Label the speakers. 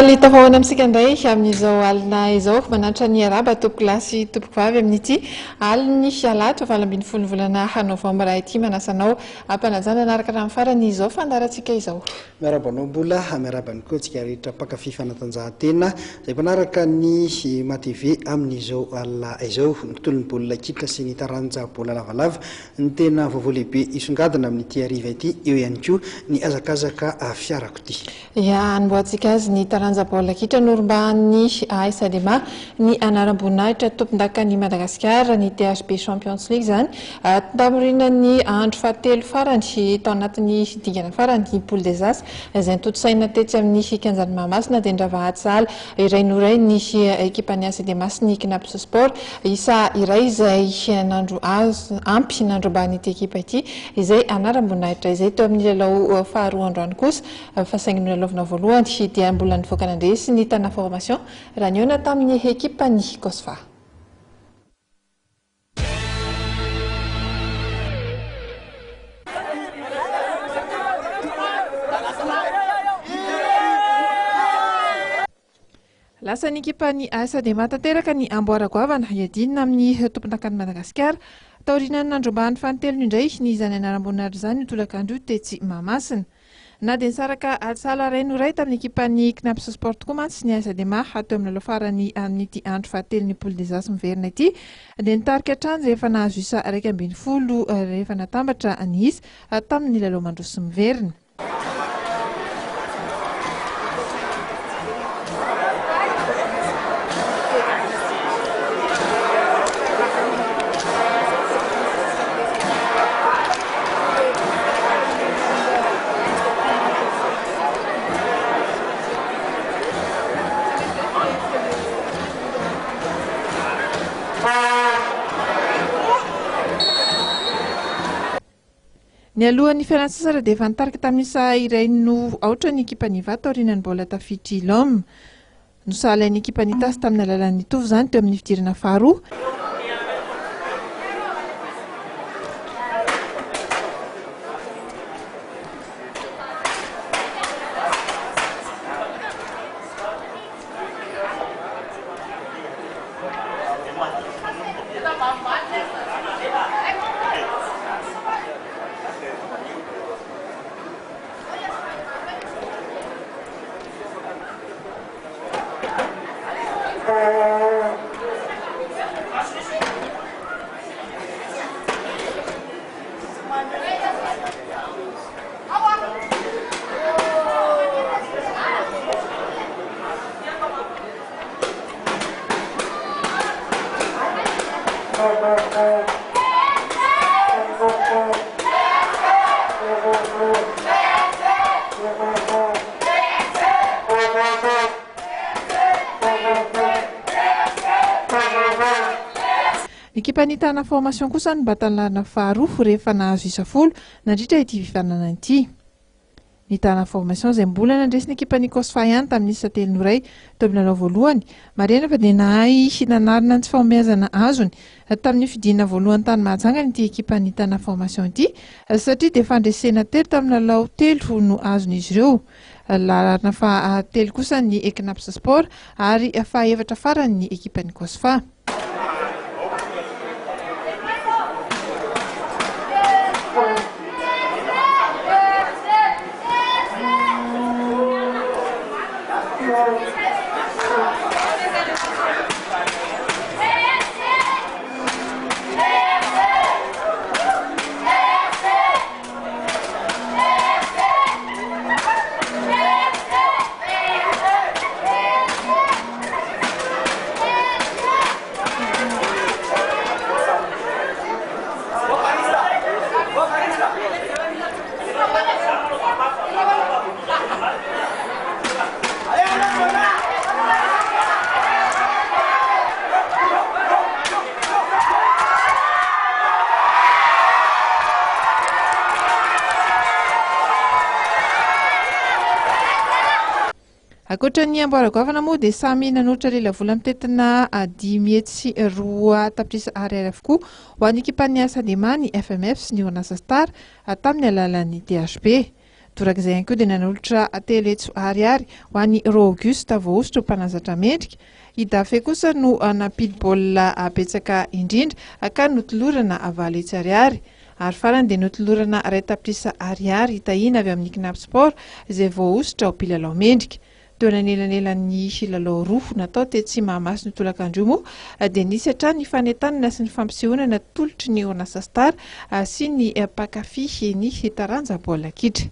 Speaker 1: Salita hoana amintsika indray amin'izao alina izao manatra ny araba tompoko lahy sy tompoko vavy amin'ity aliny alahatra valo ambin'ny folo volana novambra ity manasanao ampanajana anaraka raha farany izao fandarantsika izao.
Speaker 2: Miarabanao mbola miarabany koa tsika rehetra mpakafy fanatanjahantena izay mpanaraka ny matv amin'izao alina izao nitolon'ny baolina kitra sy ny taranja baolina lavalava ny tena vaovao lehibe isongadina amin'ity hariva ity eo ihany koa ny azakazaka fiarakodia.
Speaker 1: Ya anboatsika azy ny taranja baolina kitra norombahan'ny AS-Adema ny anaram-boninahitra tompon-dakan'i Madagasikara ny THB Champions League zany tamorinan'ny andro fahatelo farany tao anatin'ny dingana farany ny poule des as izay nitotosaina tetsy amin'ny Kianjany Mahamasina dia ndravahatsala iray noray ny ekipan'ny AS-Adema sy ny Kinaps Sport isa iray izay nandro ampy nandrombahan'ity ekipa ity izay anaram-boninahitra izay teo amin'ny lalao faharoa androany kosa fasaingy nolalovina voalohany dia mbola nivoaka nandresy ny tana formation raha niona tamin'ny ekipa ny Kosva. Lasa ny ekipa ny AS-Adema tanteraka ny amboaragoavana iadinina amin'ny tompon-dakan'i Madagasikara taorian'ny nandrombahan'ny fahatelony indray ny izany anaram-boninahitra izany tolakandro tetsy Mahamasina. Na dia nisaraka atsala iray noray tamin'ny ekipan'ny Kinaps Sport koa mantsy ny AS-Adema hateo amin'ny lalao farany amin'ity andro fahatelony poule des as miverina ity dia nitarika hatrany rehefa nahazo isa 12 rehefa natambatra ny isa tamin'ny lalao mandroso miverina. Ny alohan'ny fialan-tsasatra dia efa nitarika tamin'isa iray no aotra ny ekipa ny Ivato aorianan'ny baolina tafiditra Lom no sahalan'ny ekipa ny Tasy tamin'ny alalan'ny Tovo izany teo amin'ny fidirana faharoa. Ekipa ny tana formation kosa ny batalana faharoa rehefa nahazo isa 10 nandritra ity fifanana ity. Ny tana formation izay mbola nandresy ny ekipa ny Kosva ihany tamin'ny isa 3 noray teo amin'ny lalao voalohany marena fa dia nahay nanarina ny tsy fanomezana azony tamin'ny fidina voalohany tany mahajanga ity ekipa ny tana formation ity satria dia fandresena telo tamin'ny lalao telo no azon'izy ireo. Larana fahatelo kosa ny Kinaps Sport ary fahaefatra farany ny ekipa ny Kosva. Akoatra ny amboaragoavana moa dia samy nanotra lela vola mitetina 5 tapitrisa ariary avokoa ho an'ny ekipan'ny AS-Adema ny FMF sy ny Orinasa Star tamin'ny alalan'ny THB. torak'izay ihany koa dia nanolotra teletso ariary ho an'ny Ro Auguste voaositra ho mpanazatra mendrika. Idafe kosa no nampidi baolina betsaka indrindra ka notolorana Valetsy ariary. Ary farany dia notolorana Ray Tapitrisa ariary hitahina avy amin'ny Knap Sport izay voaositra ho mpilalao mendrika. Teo anelanelan'ny lalao roa natao tetsy Mahamasina Tolakandro moa dia nisy hatrany ny fanentanana sy ny fampisehoana tolotry ny Orinasa Star sy ny mpankafy ny taranja baolina kitra.